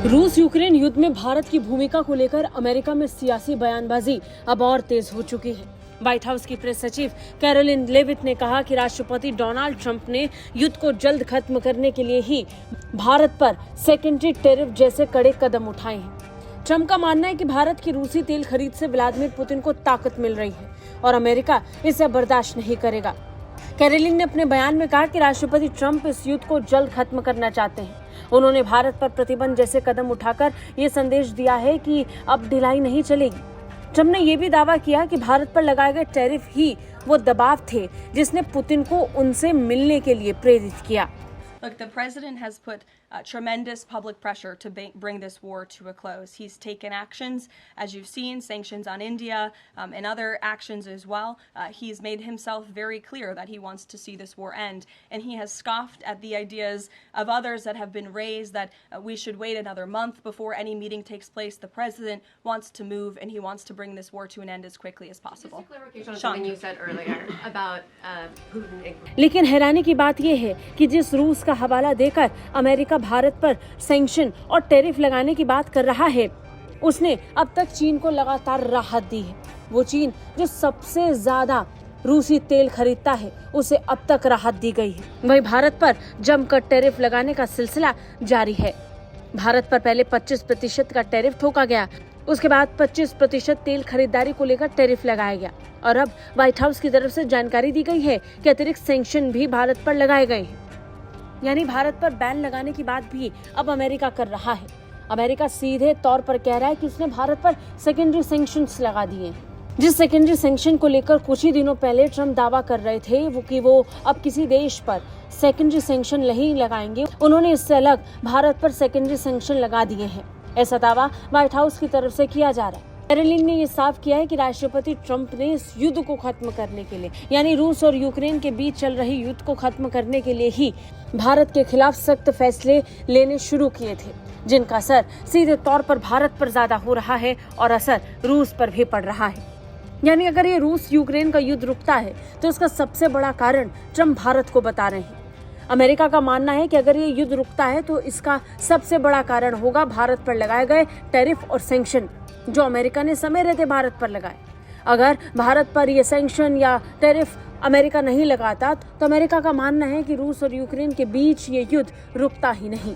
रूस यूक्रेन युद्ध में भारत की भूमिका को लेकर अमेरिका में सियासी बयानबाजी अब और तेज हो चुकी है। व्हाइट हाउस की प्रेस सचिव कैरोलिन लेविट ने कहा कि राष्ट्रपति डोनाल्ड ट्रंप ने युद्ध को जल्द खत्म करने के लिए ही भारत पर सेकेंडरी टैरिफ जैसे कड़े कदम उठाए हैं। ट्रंप का मानना है कि भारत की रूसी तेल खरीद से व्लादिमीर पुतिन को ताकत मिल रही है और अमेरिका इसे बर्दाश्त नहीं करेगा। कैरोलिन ने अपने बयान में कहा कि राष्ट्रपति ट्रंप इस युद्ध को जल्द खत्म करना चाहते हैं। उन्होंने भारत पर प्रतिबंध जैसे कदम उठाकर ये संदेश दिया है कि अब ढिलाई नहीं चलेगी। ट्रंप ने यह भी दावा किया कि भारत पर लगाए गए टैरिफ ही वो दबाव थे जिसने पुतिन को उनसे मिलने के लिए प्रेरित किया। Look, the president has put tremendous public pressure to bring this war to a close. He's taken actions, as you've seen, sanctions on India and other actions as well. He's made himself very clear that he wants to see this war end. And he has scoffed at the ideas of others that have been raised that we should wait another month before any meeting takes place. The president wants to move and he wants to bring this war to an end as quickly as possible. Just a clarification on something you said earlier about Putin. लेकिन हैरानी की बात यह है कि जिस रूस का हवाला देकर अमेरिका भारत पर सैंक्शन और टैरिफ लगाने की बात कर रहा है, उसने अब तक चीन को लगातार राहत दी है। वो चीन जो सबसे ज्यादा रूसी तेल खरीदता है, उसे अब तक राहत दी गई है। वहीं भारत पर जमकर टैरिफ लगाने का सिलसिला जारी है। भारत पर पहले 25% का टैरिफ ठोका गया, उसके बाद 25% तेल खरीदारी को लेकर टैरिफ लगाया गया और अब व्हाइट हाउस की तरफ से जानकारी दी गई है कि अतिरिक्त सैंक्शन भी भारत पर लगाए गए हैं। यानी भारत पर बैन लगाने की बात भी अब अमेरिका कर रहा है। अमेरिका सीधे तौर पर कह रहा है कि उसने भारत पर सेकेंडरी सैंक्शंस लगा दिए। जिस सेकेंडरी सैंक्शन को लेकर कुछ ही दिनों पहले ट्रंप दावा कर रहे थे वो अब किसी देश पर सेकेंडरी सैंक्शन नहीं लगाएंगे, उन्होंने इससे अलग भारत पर सेकेंडरी सैंक्शन लगा दिए हैं। ऐसा दावा व्हाइट हाउस की तरफ से किया जा रहा है। कैरोलिन ने ये साफ किया है कि राष्ट्रपति ट्रंप ने इस युद्ध को खत्म करने के लिए, यानी रूस और यूक्रेन के बीच चल रही युद्ध को खत्म करने के लिए ही भारत के खिलाफ सख्त फैसले लेने शुरू किए थे, जिनका असर सीधे तौर पर भारत पर ज्यादा हो रहा है और असर रूस पर भी पड़ रहा है। यानी अगर ये रूस यूक्रेन का युद्ध रुकता है तो इसका सबसे बड़ा कारण ट्रंप भारत को बता रहे हैं। अमेरिका का मानना है कि अगर ये युद्ध रुकता है तो इसका सबसे बड़ा कारण होगा भारत पर लगाए गए टैरिफ और सैंक्शन जो अमेरिका ने समय रहते भारत पर लगाए। अगर भारत पर ये सैंक्शन या टैरिफ अमेरिका नहीं लगाता तो अमेरिका का मानना है कि रूस और यूक्रेन के बीच ये युद्ध रुकता ही नहीं।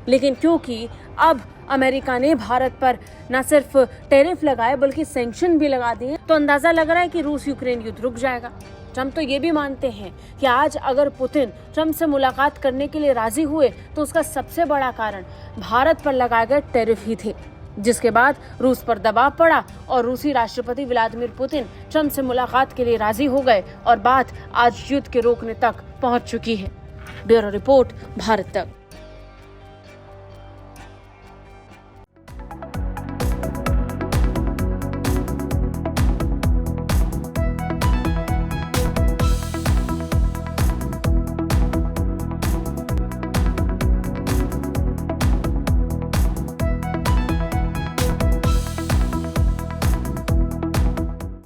लेकिन क्योंकि अब अमेरिका ने भारत पर न सिर्फ टैरिफ लगाए बल्कि सैंक्शन भी लगा दिए, तो अंदाजा लग रहा है कि रूस यूक्रेन युद्ध रुक जाएगा। ट्रंप तो ये भी मानते हैं कि आज अगर पुतिन ट्रंप से मुलाकात करने के लिए राजी हुए तो उसका सबसे बड़ा कारण भारत पर लगाए गए टैरिफ ही थे, जिसके बाद रूस पर दबाव पड़ा और रूसी राष्ट्रपति व्लादिमीर पुतिन ट्रंप से मुलाकात के लिए राजी हो गए और बात आज युद्ध के रोकने तक पहुंच चुकी है। ब्यूरो रिपोर्ट, भारत तक।